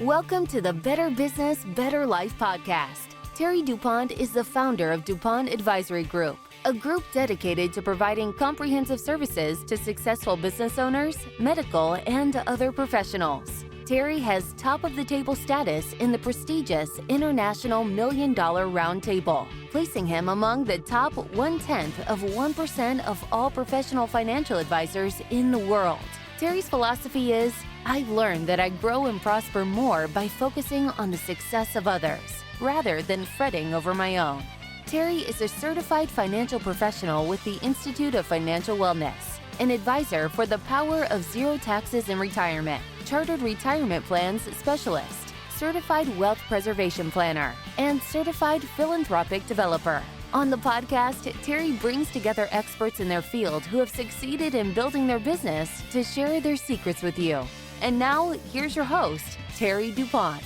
Welcome to the Better Business, Better Life podcast. Terry DuPont is the founder of DuPont Advisory Group, a group dedicated to providing comprehensive services to successful business owners, medical, and other professionals. Terry has top-of-the-table status in the prestigious International $1 Million Roundtable, placing him among the top 0.1% of all professional financial advisors in the world. Terry's philosophy is, I've learned that I grow and prosper more by focusing on the success of others, rather than fretting over my own. Terry is a certified financial professional with the Institute of Financial Wellness, an advisor for the Power of Zero Taxes in Retirement, chartered retirement plans specialist, certified wealth preservation planner, and certified philanthropic developer. On the podcast, Terry brings together experts in their field who have succeeded in building their business to share their secrets with you. And now, here's your host, Terry DuPont.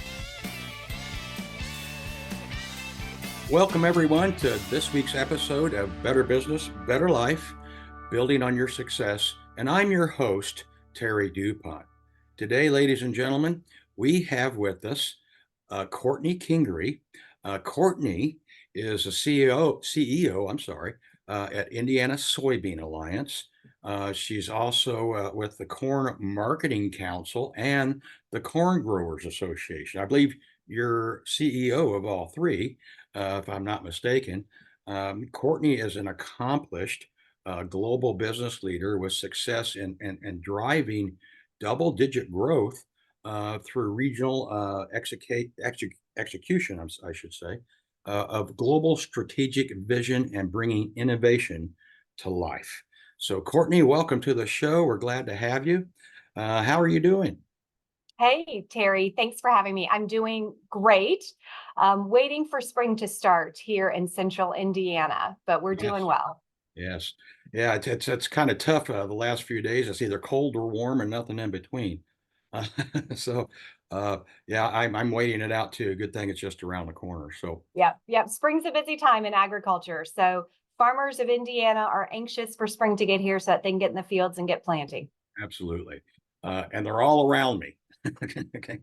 Welcome, everyone, to this week's episode of Better Business, Better Life, Building on Your Success. And I'm your host, Terry DuPont. Today, ladies and gentlemen, we have with us Courtney Kingery. Courtney is a CEO at Indiana Soybean Alliance. She's also with the Corn Marketing Council and the Corn Growers Association. I believe you're CEO of all three, if I'm not mistaken. Courtney is an accomplished global business leader with success in driving double-digit growth through regional execution, I should say, of global strategic vision and bringing innovation to life. So, Courtney, welcome to the show. We're glad to have you. How are you doing? Hey, Terry, thanks for having me. I'm doing great. Waiting for spring to start here in central Indiana, but we're doing well. Yes. Yeah, it's kind of tough the last few days. It's either cold or warm and nothing in between. So, yeah, I'm waiting it out too. Good thing it's just around the corner. So, Yep. Spring's a busy time in agriculture. So farmers of Indiana are anxious for spring to get here so that they can get in the fields and get planting. absolutely. And they're all around me. Okay.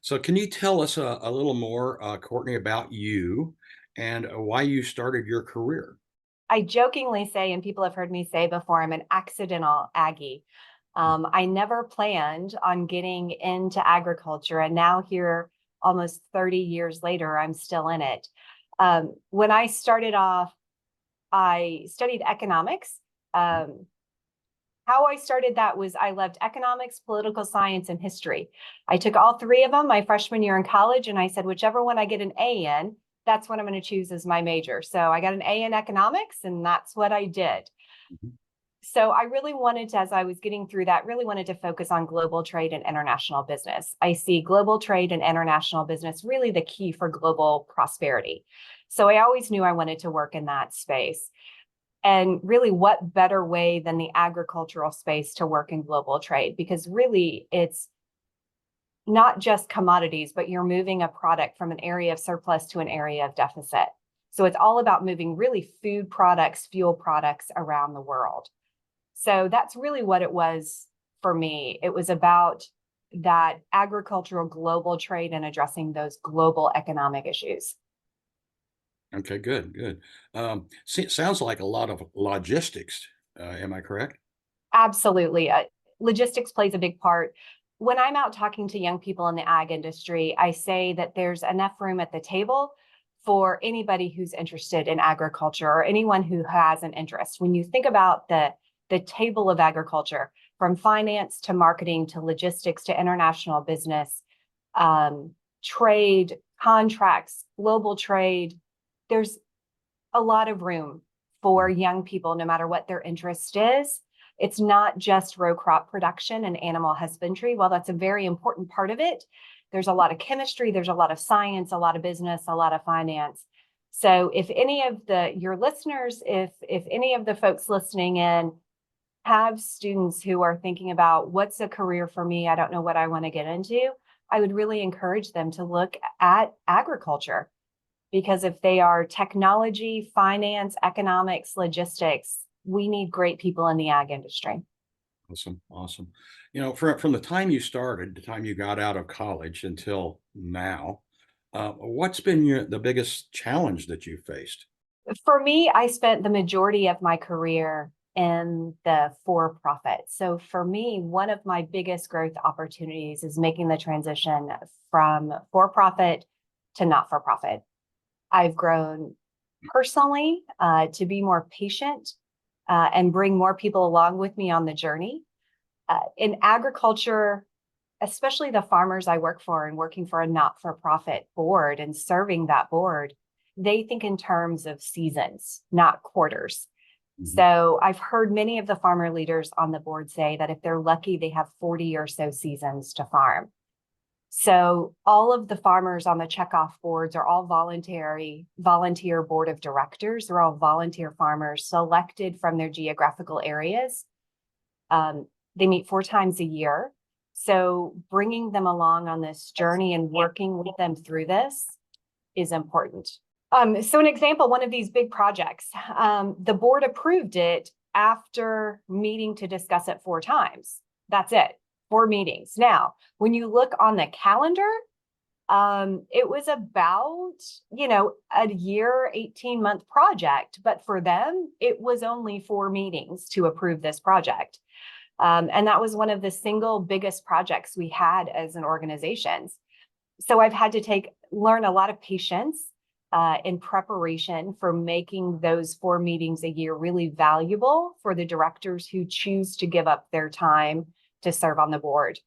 So can you tell us a little more, Courtney, about you and why you started your career? I jokingly say, and people have heard me say before, I'm an accidental Aggie. I never planned on getting into agriculture, and now here, almost 30 years later, I'm still in it. When I started off, I studied economics. How I started that was I loved economics, political science, and history. I took all three of them my freshman year in college, and I said, whichever one I get an A in, that's what I'm going to choose as my major. So I got an A in economics, and that's what I did. Mhm. So I really wanted to, as I was getting through that, really wanted to focus on global trade and international business. I see global trade and international business really the key for global prosperity. So I always knew I wanted to work in that space. And really, what better way than the agricultural space to work in global trade? Because really, it's not just commodities, but you're moving a product from an area of surplus to an area of deficit. So it's all about moving really food products, fuel products around the world. So that's really what it was for me. It was about that agricultural global trade and addressing those global economic issues. Okay, good. It sounds like a lot of logistics. Am I correct? Absolutely. Logistics plays a big part. When I'm out talking to young people in the ag industry, I say that there's enough room at the table for anybody who's interested in agriculture or anyone who has an interest. When you think about the table of agriculture, from finance to marketing to logistics to international business, trade, contracts, global trade, there's a lot of room for young people, no matter what their interest is. It's not just row crop production and animal husbandry. While that's a very important part of it, there's a lot of chemistry, there's a lot of science, a lot of business, a lot of finance. So if any of your listeners, if any of the folks listening in have students who are thinking about what's a career for me, I don't know what I want to get into, I would really encourage them to look at agriculture. Because if they are technology, finance, economics, logistics, we need great people in the ag industry. Awesome. Awesome. From the time you started, the time you got out of college until now, what's been the biggest challenge that you faced? For me, I spent the majority of my career in the for-profit. So for me, one of my biggest growth opportunities is making the transition from for-profit to not-for-profit. I've grown personally to be more patient and bring more people along with me on the journey. In agriculture, especially the farmers I work for and working for a not-for-profit board and serving that board, they think in terms of seasons, not quarters. Mhm. So I've heard many of the farmer leaders on the board say that if they're lucky, they have 40 or so seasons to farm. So all of the farmers on the checkoff boards are all volunteer board of directors. They're all volunteer farmers selected from their geographical areas. They meet 4 times a year. So bringing them along on this journey and working with them through this is important. So an example, one of these big projects, the board approved it after meeting to discuss it 4 times. That's it, 4 meetings. Now, when you look on the calendar, it was about, a year, 18-month project, but for them, it was only 4 meetings to approve this project. And that was one of the single biggest projects we had as an organization. So I've had to learn a lot of patience in preparation for making those 4 meetings a year really valuable for the directors who choose to give up their time to serve on the board.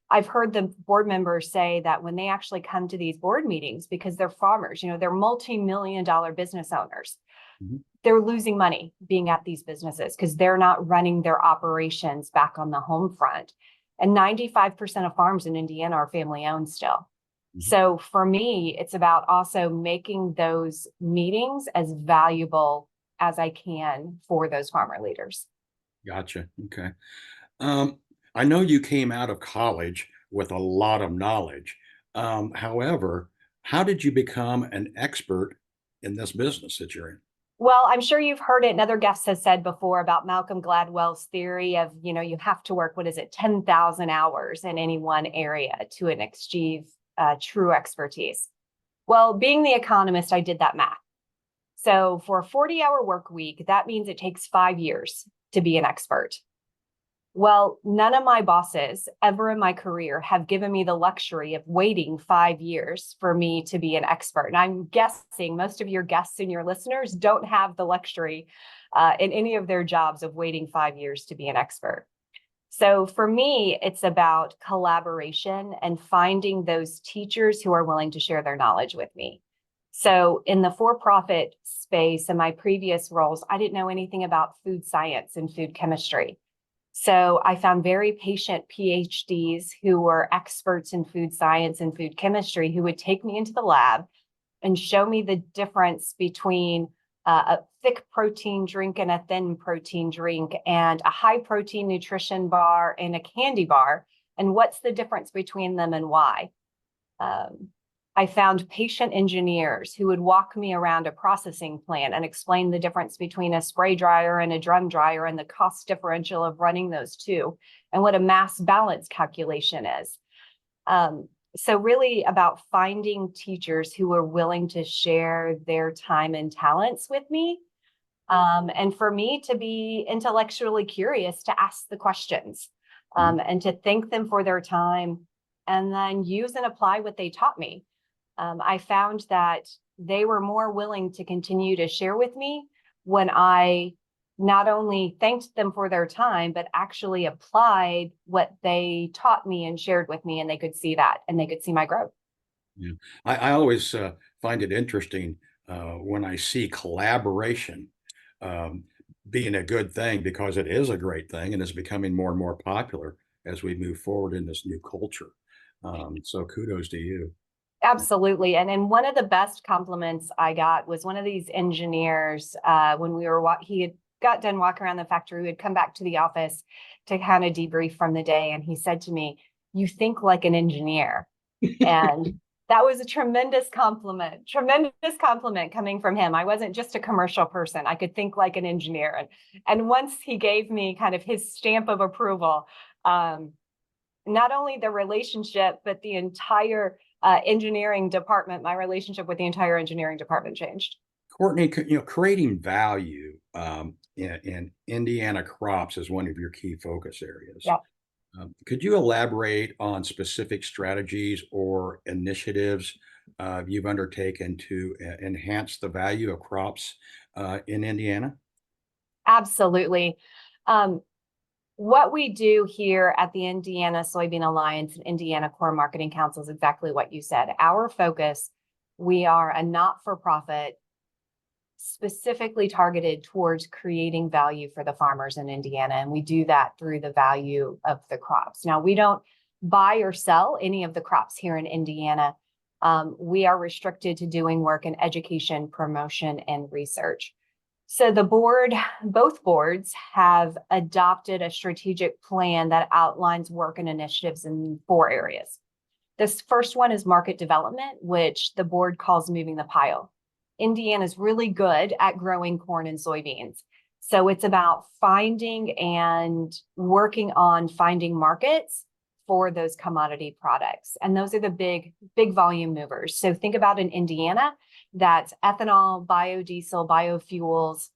I've heard the board members say that when they actually come to these board meetings, because they're farmers, they're multi-million-dollar business owners, Mhm. they're losing money being at these businesses because they're not running their operations back on the home front. And 95% of farms in Indiana are family owned still. Mhm. So for me, it's about also making those meetings as valuable as I can for those farmer leaders. Gotcha. Okay. Um, I know you came out of college with a lot of knowledge. However, how did you become an expert in this business that you're in? Well, I'm sure you've heard it, and other guests have said before about Malcolm Gladwell's theory of, you have to work, 10,000 hours in any one area to achieve true expertise. Well, being the economist, I did that math. So for a 40-hour work week, that means it takes 5 years to be an expert. Well, none of my bosses ever in my career have given me the luxury of waiting 5 years for me to be an expert. And I'm guessing most of your guests and your listeners don't have the luxury in any of their jobs of waiting 5 years to be an expert. So for me, it's about collaboration and finding those teachers who are willing to share their knowledge with me. So in the for-profit space, in my previous roles, I didn't know anything about food science and food chemistry. So I found very patient PhDs who were experts in food science and food chemistry who would take me into the lab and show me the difference between a thick protein drink and a thin protein drink, and a high protein nutrition bar and a candy bar, and what's the difference between them and why. I found patient engineers who would walk me around a processing plant and explain the difference between a spray dryer and a drum dryer and the cost differential of running those two and what a mass balance calculation is. So really about finding teachers who are willing to share their time and talents with me. And for me to be intellectually curious, to ask the questions and to thank them for their time and then use and apply what they taught me. I found that they were more willing to continue to share with me when I not only thanked them for their time, but actually applied what they taught me and shared with me, and they could see that and they could see my growth. Yeah. I always find it interesting when I see collaboration um, being a good thing, because it is a great thing and is becoming more and more popular as we move forward in this new culture. So kudos to you. Absolutely. And one of the best compliments I got was one of these engineers when he had got done walking around the factory, we had come back to the office to kind of debrief from the day. And he said to me, "You think like an engineer." And That was a tremendous compliment coming from him. I wasn't just a commercial person. I could think like an engineer. And once he gave me kind of his stamp of approval, not only the relationship, but the entire engineering department, my relationship with the entire engineering department changed. Courtney, creating value in Indiana crops is one of your key focus areas. Yeah. Could you elaborate on specific strategies or initiatives you've undertaken to enhance the value of crops in Indiana? Absolutely. What we do here at the Indiana Soybean Alliance and Indiana Core Marketing Council is exactly what you said. Our focus, we are a not-for-profit specifically targeted towards creating value for the farmers in Indiana. And we do that through the value of the crops. Now, we don't buy or sell any of the crops here in Indiana. We are restricted to doing work in education, promotion, and research. So both boards have adopted a strategic plan that outlines work and initiatives in 4 areas. This first one is market development, which the board calls moving the pile. Indiana is really good at growing corn and soybeans. So it's about finding and working on finding markets for those commodity products. And those are the big volume movers. So think about in Indiana, that's ethanol, biodiesel, biofuels,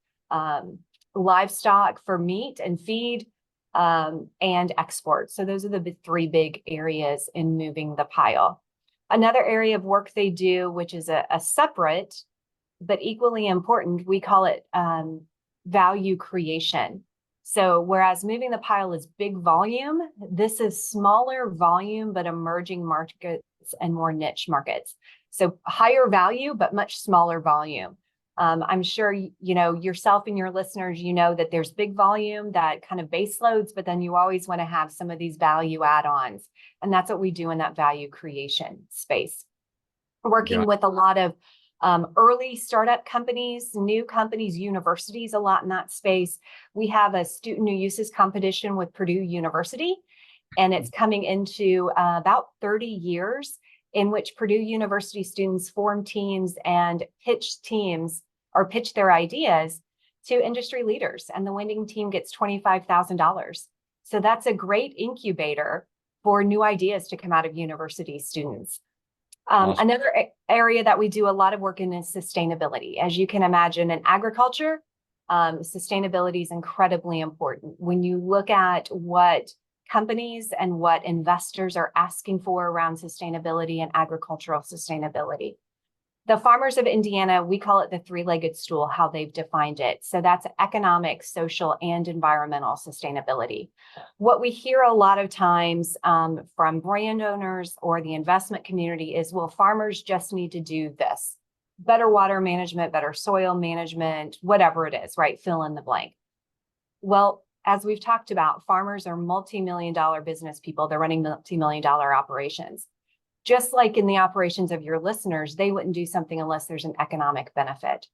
livestock for meat and feed, and export. So those are the 3 big areas in moving the pile. Another area of work they do, which is a separate but equally important, we call it value creation. So whereas moving the pile is big volume, this is smaller volume, but emerging markets and more niche markets. So higher value, but much smaller volume. I'm sure, yourself and your listeners, that there's big volume that kind of base loads, but then you always want to have some of these value add-ons. And that's what we do in that value creation space. Working with a lot of early startup companies, new companies, universities, a lot in that space. We have a student new uses competition with Purdue University, and it's coming into about 30 years in which Purdue University students form teams and pitch their ideas to industry leaders, and the winning team gets $25,000. So that's a great incubator for new ideas to come out of university students. Awesome. Another area that we do a lot of work in is sustainability. As you can imagine, in agriculture, sustainability is incredibly important. When you look at what companies and what investors are asking for around sustainability and agricultural sustainability, the farmers of Indiana, we call it the 3-legged stool, how they've defined it. So that's economic, social, and environmental sustainability. What we hear a lot of times from brand owners or the investment community is, well, farmers just need to do this. Better water management, better soil management, whatever it is, right? Fill in the blank. Well, as we've talked about, farmers are multi-million-dollar business people. They're running multi-million-dollar operations. Just like in the operations of your listeners, they wouldn't do something unless there's an economic benefit.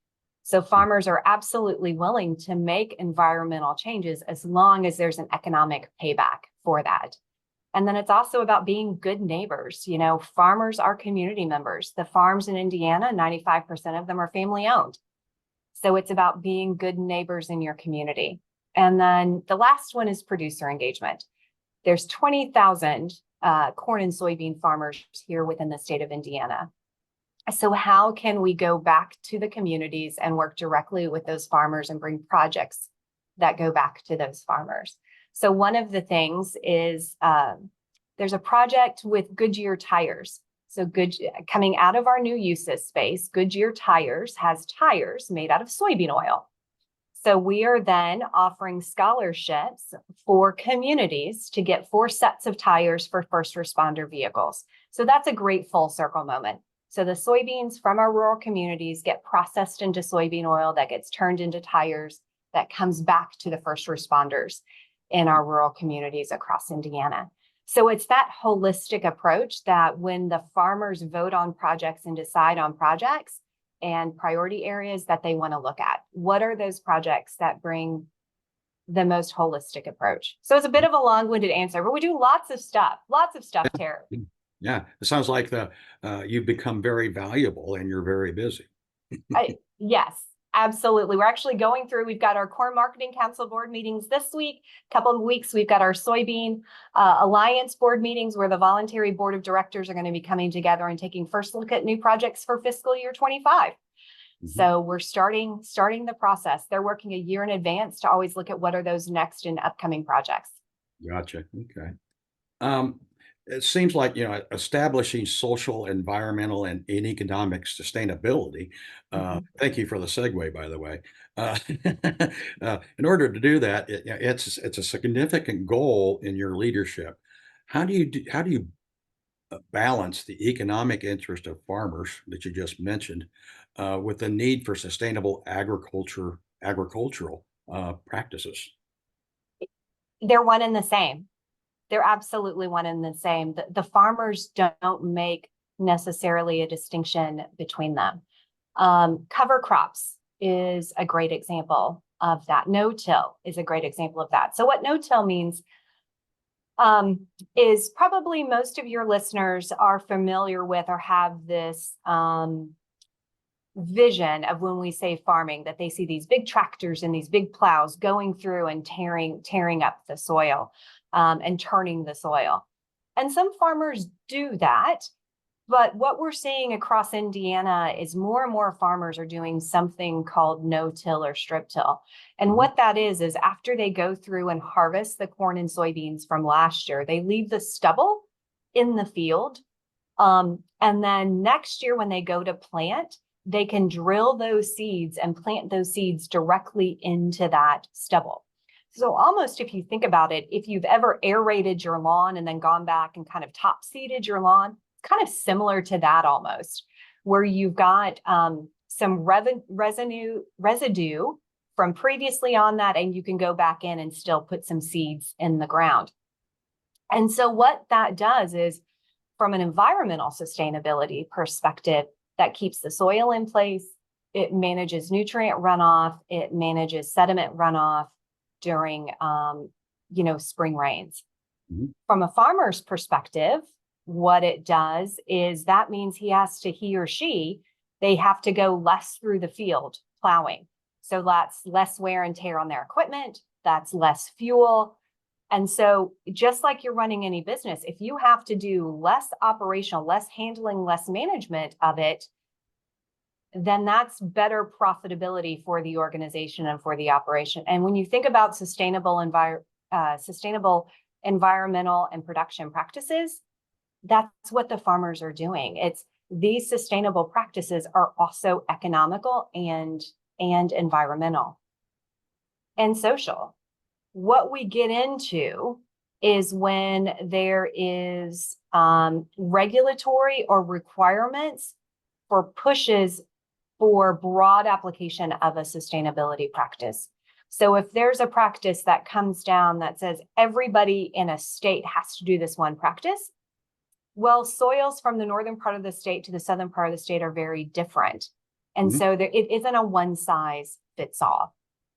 So farmers are absolutely willing to make environmental changes as long as there's an economic payback for that. And then it's also about being good neighbors. Farmers are community members. The farms in Indiana, 95% of them are family owned. So it's about being good neighbors in your community. And then the last one is producer engagement. There's 20,000 corn and soybean farmers here within the state of Indiana. So how can we go back to the communities and work directly with those farmers and bring projects that go back to those farmers? So one of the things is there's a project with Goodyear tires. So coming out of our new uses space, Goodyear tires has tires made out of soybean oil. So we are then offering scholarships for communities to get 4 sets of tires for first responder vehicles. So that's a great full circle moment. So the soybeans from our rural communities get processed into soybean oil that gets turned into tires that comes back to the first responders in our rural communities across Indiana. So it's that holistic approach that when the farmers vote on projects and decide on projects, and priority areas that they want to look at. What are those projects that bring the most holistic approach? So it's a bit of a long-winded answer, but we do lots of stuff, Terry. Yeah, it sounds like you've become very valuable and you're very busy. Yes, absolutely. We're actually going through, we've got our Corn Marketing Council board meetings this week. Couple of weeks, we've got our Soybean Alliance board meetings where the voluntary board of directors are going to be coming together and taking first look at new projects for fiscal year 25. So we're starting the process. They're working a year in advance to always look at what are those next and upcoming projects. Gotcha. Okay. Um, it seems like, establishing social, environmental, and economic sustainability. Thank you for the segue, by the way. Uh, in order to do that, it's a significant goal in your leadership. How do you balance the economic interest of farmers that you just mentioned with the need for sustainable agricultural practices? They're one and the same. They're absolutely one and the same. The farmers don't make necessarily a distinction between them. Cover crops is a great example of that. No-till is a great example of that. So what no-till means is probably most of your listeners are familiar with or have this vision of when we say farming, that they see these big tractors and these big plows going through and tearing up the soil and turning the soil. And some farmers do that. But what we're seeing across Indiana is more and more farmers are doing something called no-till or strip-till. And what that is after they go through and harvest the corn and soybeans from last year, they leave the stubble in the field. And then next year when they go to plant, they can drill those seeds and plant those seeds directly into that stubble. So almost if you think about it, if you've ever aerated your lawn and then gone back and kind of top seeded your lawn, kind of similar to that almost, where you've got some residue from previously on that, and you can go back in and still put some seeds in the ground. And so what that does is, from an environmental sustainability perspective, that keeps the soil in place. It manages nutrient runoff. It manages sediment runoff during, spring rains. From a farmer's perspective, what it does is that means he or she, they have to go less through the field plowing. So that's less wear and tear on their equipment. That's less fuel. And so just like you're running any business, if you have to do less operational, less handling, less management of it, then that's better profitability for the organization and for the operation. And when you think about sustainable environmental and production practices, that's what the farmers are doing. It's these sustainable practices are also economical and environmental and social. What we get into is when there is regulatory or requirements for pushes for broad application of a sustainability practice. So if there's a practice that comes down that says everybody in a state has to do this one practice, well, soils from the northern part of the state to the southern part of the state are very different. And so it isn't a one size fits all.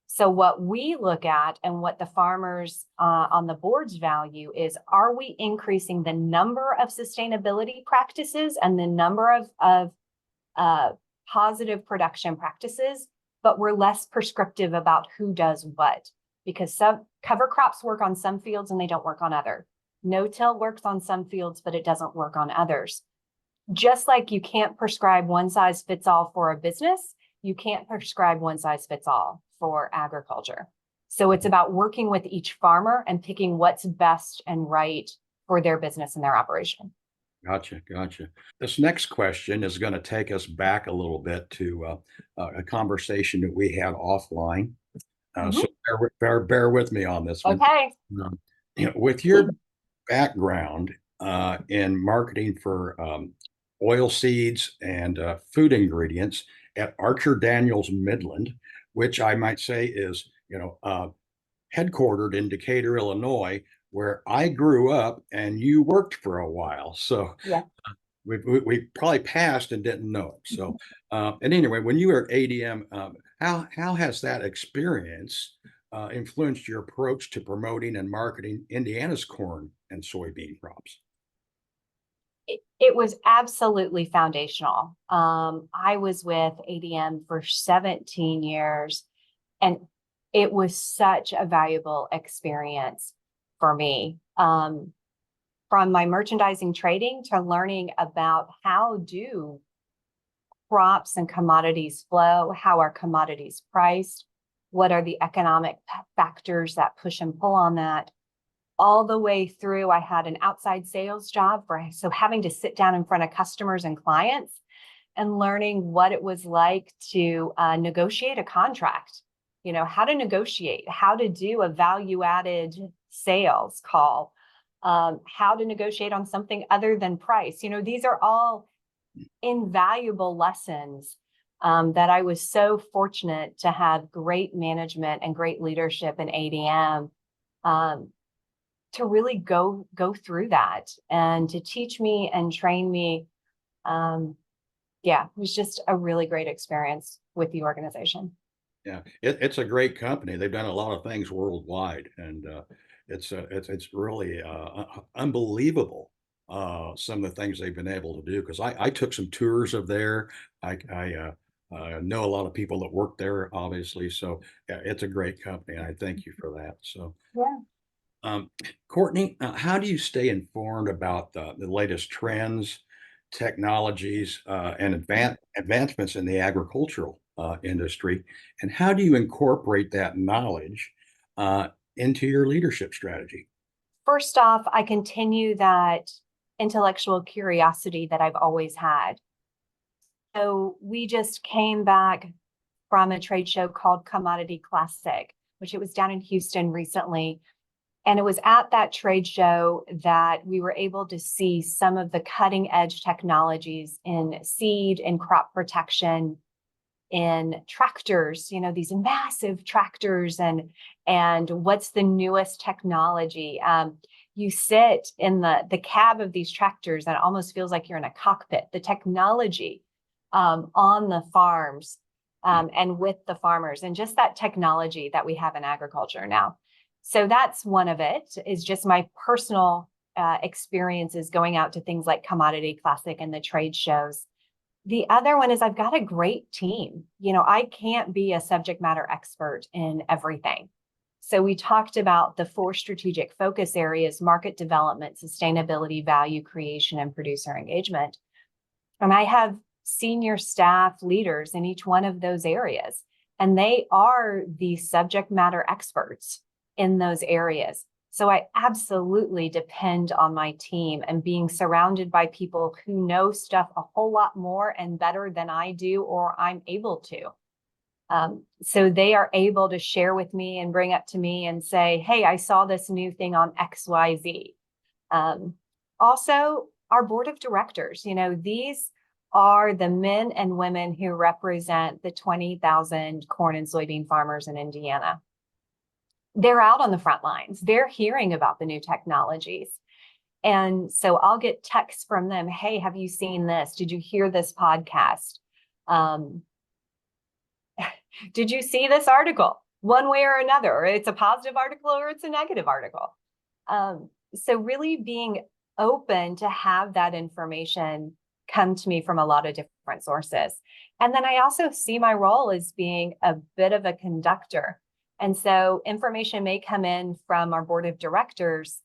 So what we look at and what the farmers on the boards value is, are we increasing the number of sustainability practices and the number of positive production practices, but we're less prescriptive about who does what, because some cover crops work on some fields and they don't work on others. No-till works on some fields, but it doesn't work on others. Just like you can't prescribe one size fits all for a business, you can't prescribe one size fits all for agriculture. So it's about working with each farmer and picking what's best and right for their business and their operation. Gotcha. This next question is going to take us back a little bit to a conversation that we had offline. So bear with me on this one. Okay. With your background in marketing for oilseeds and food ingredients at Archer Daniels Midland, which I might say is, headquartered in Decatur, Illinois, where I grew up and you worked for a while. So yeah, we probably passed and didn't know it. So, and anyway, when you were at ADM, how has that experience influenced your approach to promoting and marketing Indiana's corn and soybean crops? It was absolutely foundational. I was with ADM for 17 years, and it was such a valuable experience for me. From my merchandising trading to learning about how do crops and commodities flow, how are commodities priced, what are the economic factors that push and pull on that, all the way through. I had an outside sales job so having to sit down in front of customers and clients and learning what it was like to negotiate a contract, how to negotiate, how to do a value-added sales call, how to negotiate on something other than price. These are all invaluable lessons that I was so fortunate to have great management and great leadership in ADM to really go through that and to teach me and train me. It was just a really great experience with the organization. Yeah, it's a great company. They've done a lot of things worldwide, and it's really unbelievable, some of the things they've been able to do. Because I took some tours of there. I know a lot of people that work there, obviously. So yeah, it's a great company, and I thank you for that. So. Yeah. Courtney, how do you stay informed about the latest trends, technologies, and advancements in the agricultural industry? And how do you incorporate that knowledge into your leadership strategy? First off, I continue that intellectual curiosity that I've always had. So we just came back from a trade show called Commodity Classic, which it was down in Houston recently. And it was at that trade show that we were able to see some of the cutting edge technologies in seed and crop protection, in tractors, these massive tractors, and what's the newest technology. You sit in the cab of these tractors and it almost feels like you're in a cockpit. The technology on the farms and with the farmers, and just that technology that we have in agriculture now. So that's one of it, is just my personal experiences going out to things like Commodity Classic and the trade shows. The other one is I've got a great team. I can't be a subject matter expert in everything. So we talked about the 4 strategic focus areas: market development, sustainability, value creation, and producer engagement. And I have senior staff leaders in each one of those areas, and they are the subject matter experts in those areas. So I absolutely depend on my team and being surrounded by people who know stuff a whole lot more and better than I do, or I'm able to. So they are able to share with me and bring up to me and say, hey, I saw this new thing on XYZ. Also, our board of directors, these are the men and women who represent the 20,000 corn and soybean farmers in Indiana. They're out on the front lines. They're hearing about the new technologies. And so I'll get texts from them. Hey, have you seen this? Did you hear this podcast? Did you see this article? One way or another, or it's a positive article or it's a negative article. So really being open to have that information come to me from a lot of different sources. And then I also see my role as being a bit of a conductor. And so information may come in from our board of directors,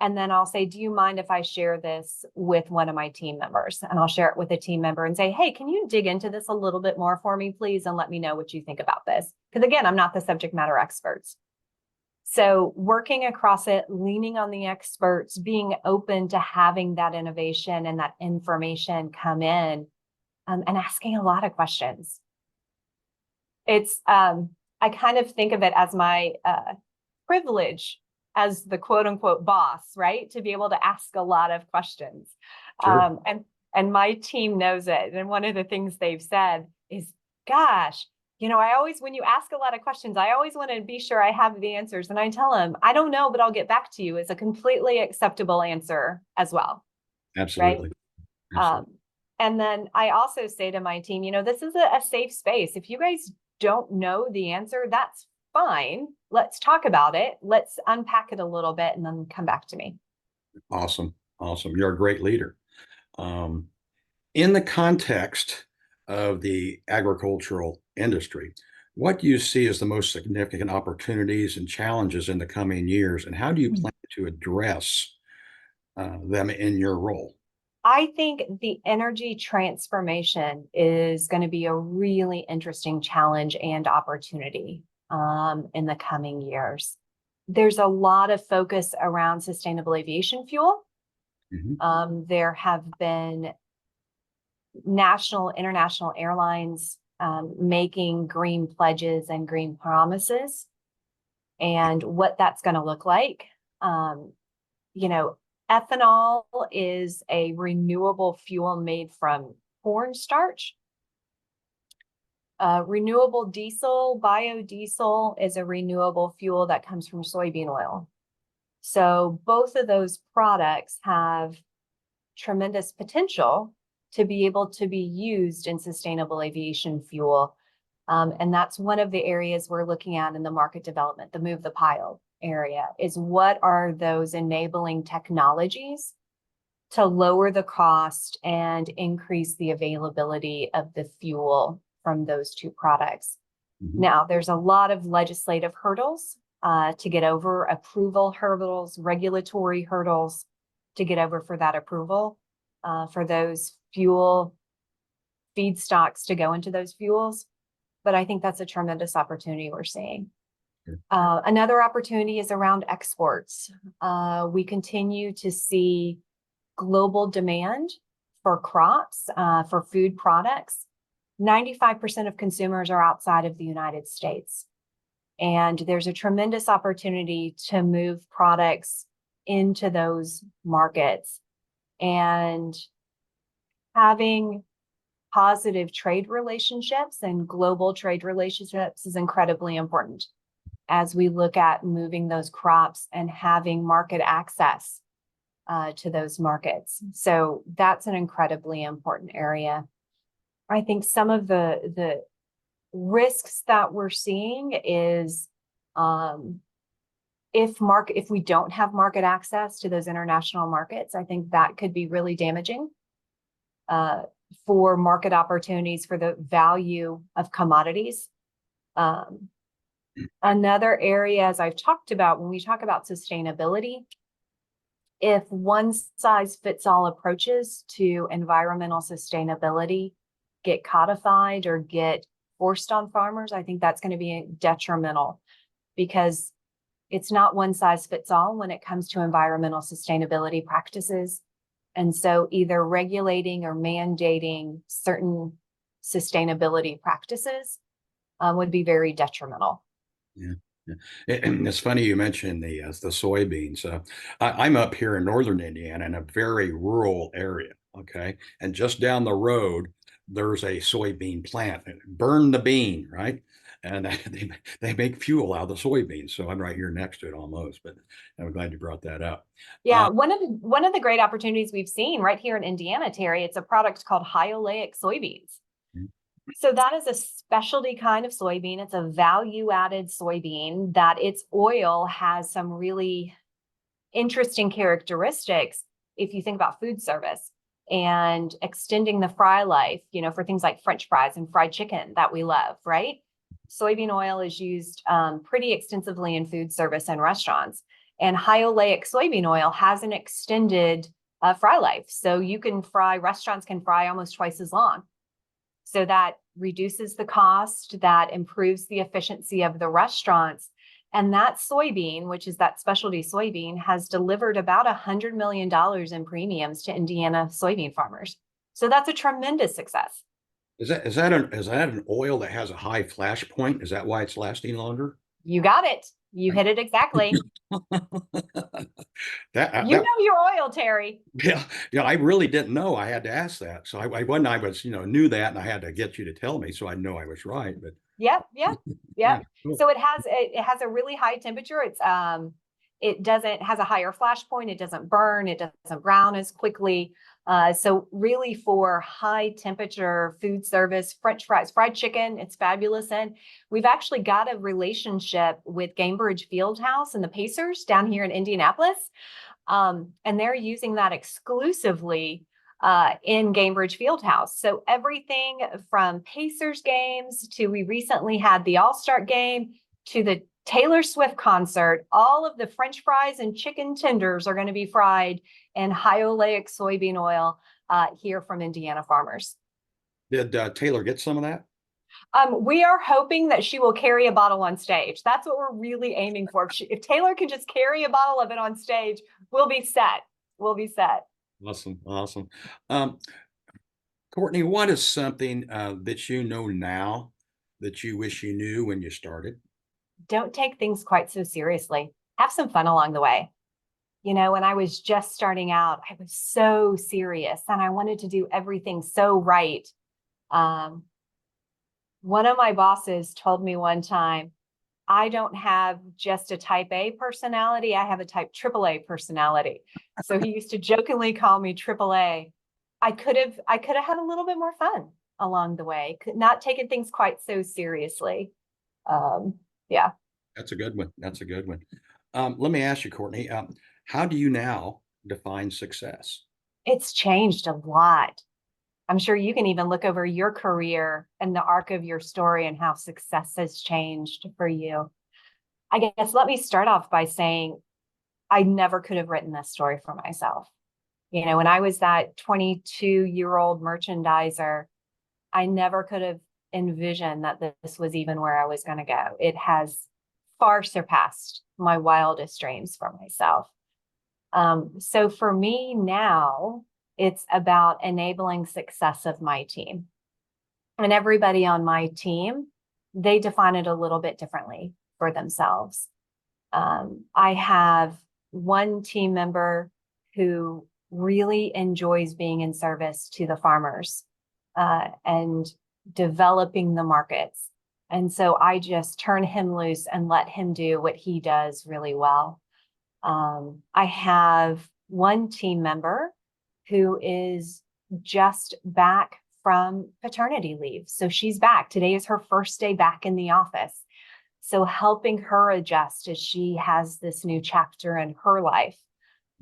and then I'll say, do you mind if I share this with one of my team members? And I'll share it with a team member and say, hey, can you dig into this a little bit more for me, please? And let me know what you think about this. Because again, I'm not the subject matter experts. So working across it, leaning on the experts, being open to having that innovation and that information come in, and asking a lot of questions. It's, I kind of think of it as my privilege as the quote unquote boss, right? To be able to ask a lot of questions. Sure. And my team knows it. And one of the things they've said is, gosh, I always, when you ask a lot of questions, I always want to be sure I have the answers. And I tell them, I don't know, but I'll get back to you, is a completely acceptable answer as well. Absolutely. Right? Absolutely. And then I also say to my team, this is a safe space. If you guys don't know the answer, that's fine. Let's talk about it. Let's unpack it a little bit and then come back to me. Awesome. Awesome. You're a great leader. Um, in the context of the agricultural industry, what do you see as the most significant opportunities and challenges in the coming years, and how do you plan to address them in your role? I think the energy transformation is going to be a really interesting challenge and opportunity in the coming years. There's a lot of focus around sustainable aviation fuel. There have been national, international airlines making green pledges and green promises, and what that's going to look like. You know, ethanol is a renewable fuel made from cornstarch. Renewable diesel, biodiesel, is a renewable fuel that comes from soybean oil. So both of those products have tremendous potential to be able to be used in sustainable aviation fuel. And that's one of the areas we're looking at in the market development, the move the pile area, is what are those enabling technologies to lower the cost and increase the availability of the fuel from those two products. Now, there's a lot of legislative hurdles to get over, approval hurdles, regulatory hurdles to get over for that approval, for those fuel feedstocks to go into those fuels. But I think that's a tremendous opportunity we're seeing. Another opportunity is around exports. We continue to see global demand for crops, for food products. 95% of consumers are outside of the United States. And there's a tremendous opportunity to move products into those markets. And having positive trade relationships and global trade relationships is incredibly important as we look at moving those crops and having market access to those markets. So that's an incredibly important area. I think some of the risks that we're seeing is if we don't have market access to those international markets, I think that could be really damaging for market opportunities for the value of commodities. Another area, as I've talked about, when we talk about sustainability, if one size fits all approaches to environmental sustainability get codified or get forced on farmers, I think that's going to be detrimental, because it's not one size fits all when it comes to environmental sustainability practices. And so either regulating or mandating certain sustainability practices would be very detrimental. Yeah. And it's funny you mentioned the soybeans. I'm up here in northern Indiana in a very rural area. Okay, and just down the road there's a soybean plant. Burn the bean, right? And they make fuel out of the soybeans. So I'm right here next to it almost. But I'm glad you brought that up. Yeah, one of the great opportunities we've seen right here in Indiana, Terry, it's a product called high-oleic soybeans. So that is a specialty kind of soybean. It's a value-added soybean that its oil has some really interesting characteristics if you think about food service and extending the fry life, for things like French fries and fried chicken that we love, right? Soybean oil is used pretty extensively in food service and restaurants. And high-oleic soybean oil has an extended fry life. So restaurants can fry almost twice as long. So that reduces the cost, that improves the efficiency of the restaurants. And that soybean, which is that specialty soybean, has delivered about $100 million in premiums to Indiana soybean farmers. So that's a tremendous success. Is that an oil that has a high flash point? Is that why it's lasting longer? You got it. You hit it exactly. That know your oil, Terry. Yeah, I really didn't know. I had to ask that. So I knew that, and I had to get you to tell me so I know I was right. But yeah. Cool. So it has a really high temperature. It has a higher flash point. It doesn't burn. It doesn't brown as quickly. So really for high temperature food service, French fries, fried chicken, it's fabulous. And we've actually got a relationship with Gainbridge Fieldhouse and the Pacers down here in Indianapolis. And they're using that exclusively in Gainbridge Fieldhouse. So everything from Pacers games to we recently had the All-Star game to the Taylor Swift concert, all of the French fries and chicken tenders are going to be fried in high oleic soybean oil here from Indiana farmers. Did Taylor get some of that? We are hoping that she will carry a bottle on stage. That's what we're really aiming for. If Taylor can just carry a bottle of it on stage, we'll be set. We'll be set. Awesome. Awesome. Courtney, what is something that you know now that you wish you knew when you started? Don't take things quite so seriously. Have some fun along the way. You know, when I was just starting out, I was so serious and I wanted to do everything so right. One of my bosses told me one time, I don't have just a type A personality, I have a type AAA personality. So he used to jokingly call me AAA. I could have had a little bit more fun along the way, not taking things quite so seriously. Yeah. That's a good one. That's a good one. Let me ask you, Courtney, how do you now define success? It's changed a lot. I'm sure you can even look over your career and the arc of your story and how success has changed for you. I guess let me start off by saying I never could have written this story for myself. You know, when I was that 22-year-old merchandiser, I never could have envisioned that this was even where I was going to go. It has far surpassed my wildest dreams for myself. So for me now, it's about enabling success of my team. And everybody on my team, they define it a little bit differently for themselves. I have one team member who really enjoys being in service to the farmers and developing the markets. And so I just turn him loose and let him do what he does really well. I have one team member who is just back from paternity leave. So she's back. Today is her first day back in the office. So helping her adjust as she has this new chapter in her life.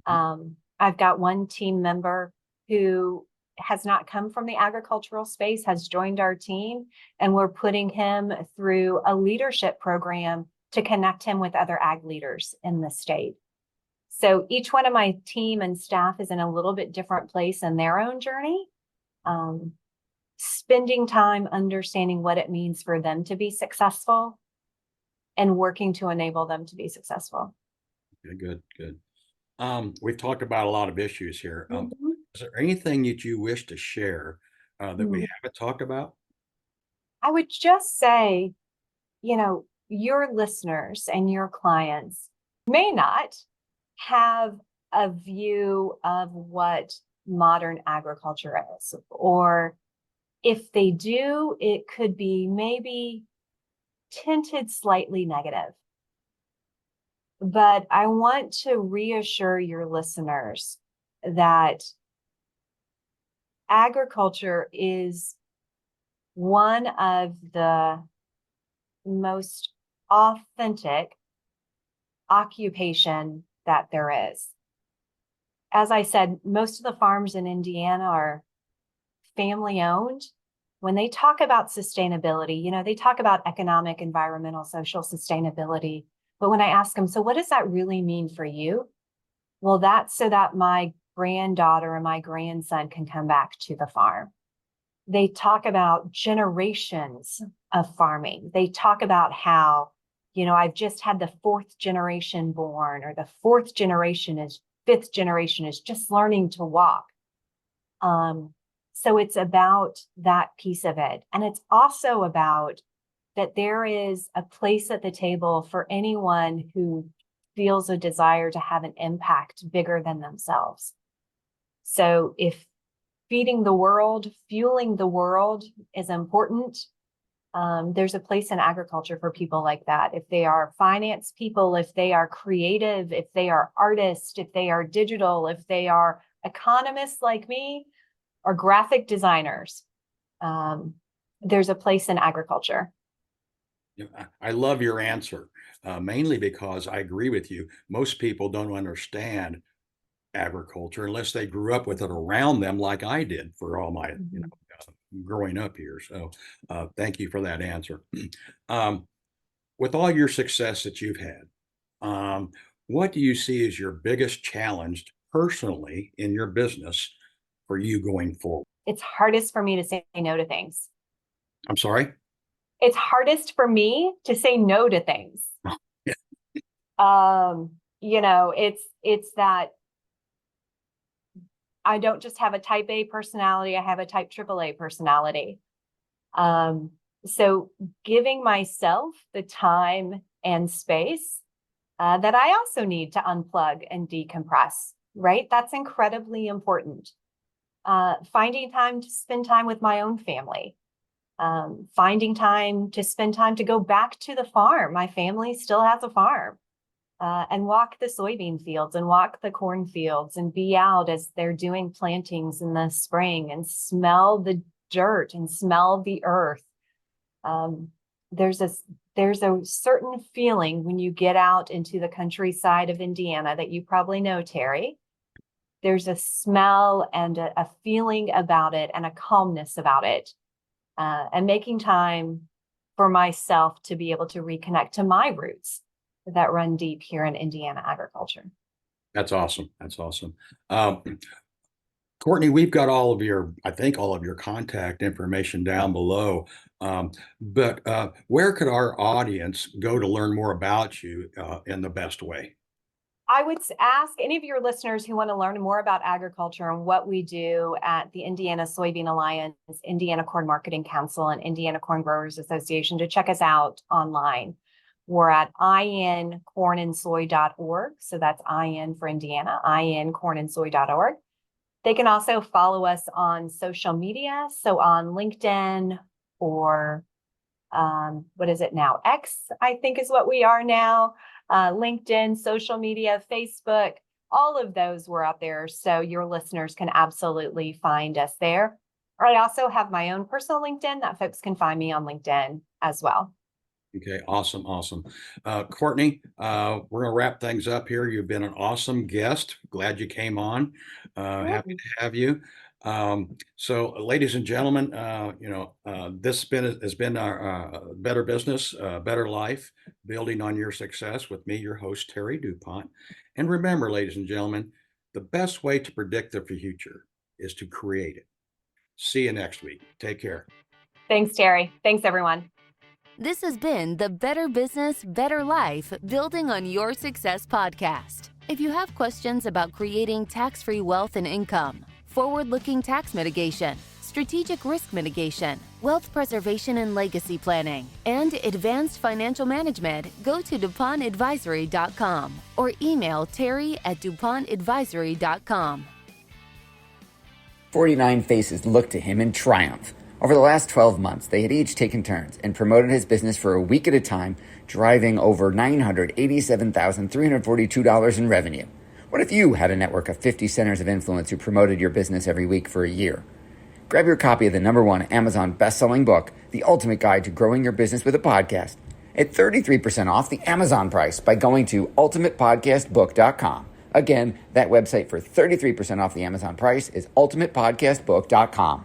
I've got one team member who has not come from the agricultural space, has joined our team, and we're putting him through a leadership program to connect him with other ag leaders in the state. So each one of my team and staff is in a little bit different place in their own journey. Spending time understanding what it means for them to be successful and working to enable them to be successful. Good, good. We've talked about a lot of issues here. Is there anything that you wish to share that we haven't talked about? I would just say, you know, your listeners and your clients may not have a view of what modern agriculture is, or if they do, it could be maybe tinted slightly negative. But I want to reassure your listeners that agriculture is one of the most authentic occupation that there is. As I said, most of the farms in Indiana are family owned. When they talk about sustainability, you know, they talk about economic, environmental, social sustainability. But when I ask them, so what does that really mean for you? Well, that's so that my granddaughter and my grandson can come back to the farm. They talk about generations of farming. They talk about how, you know, I've just had the fourth generation born, or the fifth generation is just learning to walk. So it's about that piece of it. And it's also about that there is a place at the table for anyone who feels a desire to have an impact bigger than themselves. So if feeding the world, fueling the world is important, there's a place in agriculture for people like that. If they are finance people, if they are creative, if they are artists, if they are digital, if they are economists like me, or graphic designers, there's a place in agriculture. I love your answer, mainly because I agree with you. Most people don't understand agriculture unless they grew up with it around them like I did for all my, growing up here. So thank you for that answer. With all your success that you've had, what do you see as your biggest challenge personally in your business for you going forward? It's hardest for me to say no to things. I'm sorry? It's hardest for me to say no to things. Yeah. It's that I don't just have a type A personality, I have a type AAA personality. So giving myself the time and space that I also need to unplug and decompress, right? That's incredibly important. Finding time to spend time with my own family. Finding time to spend time to go back to the farm. My family still has a farm. And walk the soybean fields and walk the corn fields and be out as they're doing plantings in the spring and smell the dirt and smell the earth. There's a certain feeling when you get out into the countryside of Indiana that you probably know, Terry. There's a smell and a feeling about it and a calmness about it. And making time for myself to be able to reconnect to my roots that run deep here in Indiana agriculture. That's awesome. That's awesome. Courtney, we've got all of your contact information down below. But where could our audience go to learn more about you in the best way? I would ask any of your listeners who want to learn more about agriculture and what we do at the Indiana Soybean Alliance, Indiana Corn Marketing Council, and Indiana Corn Growers Association to check us out online. We're at incornandsoy.org. So that's IN for Indiana, incornandsoy.org. They can also follow us on social media. So on LinkedIn or what is it now? X, I think is what we are now. LinkedIn, social media, Facebook, all of those were out there. So your listeners can absolutely find us there. Or I also have my own personal LinkedIn that folks can find me on LinkedIn as well. Okay, awesome. Courtney, we're going to wrap things up here. You've been an awesome guest. Glad you came on. Happy to have you. So, ladies and gentlemen, this has been our Better Business, Better Life, building on your success with me, your host, Terry DuPont. And remember, ladies and gentlemen, the best way to predict the future is to create it. See you next week. Take care. Thanks, Terry. Thanks, everyone. This has been the Better Business, Better Life, Building on Your Success podcast. If you have questions about creating tax-free wealth and income, forward-looking tax mitigation, strategic risk mitigation, wealth preservation and legacy planning, and advanced financial management, go to DuPontAdvisory.com or email terry@DuPontAdvisory.com. 49 faces looked to him in triumph. Over the last 12 months, they had each taken turns and promoted his business for a week at a time, driving over $987,342 in revenue. What if you had a network of 50 centers of influence who promoted your business every week for a year? Grab your copy of the #1 Amazon best-selling book, The Ultimate Guide to Growing Your Business with a Podcast, at 33% off the Amazon price by going to ultimatepodcastbook.com. Again, that website for 33% off the Amazon price is ultimatepodcastbook.com.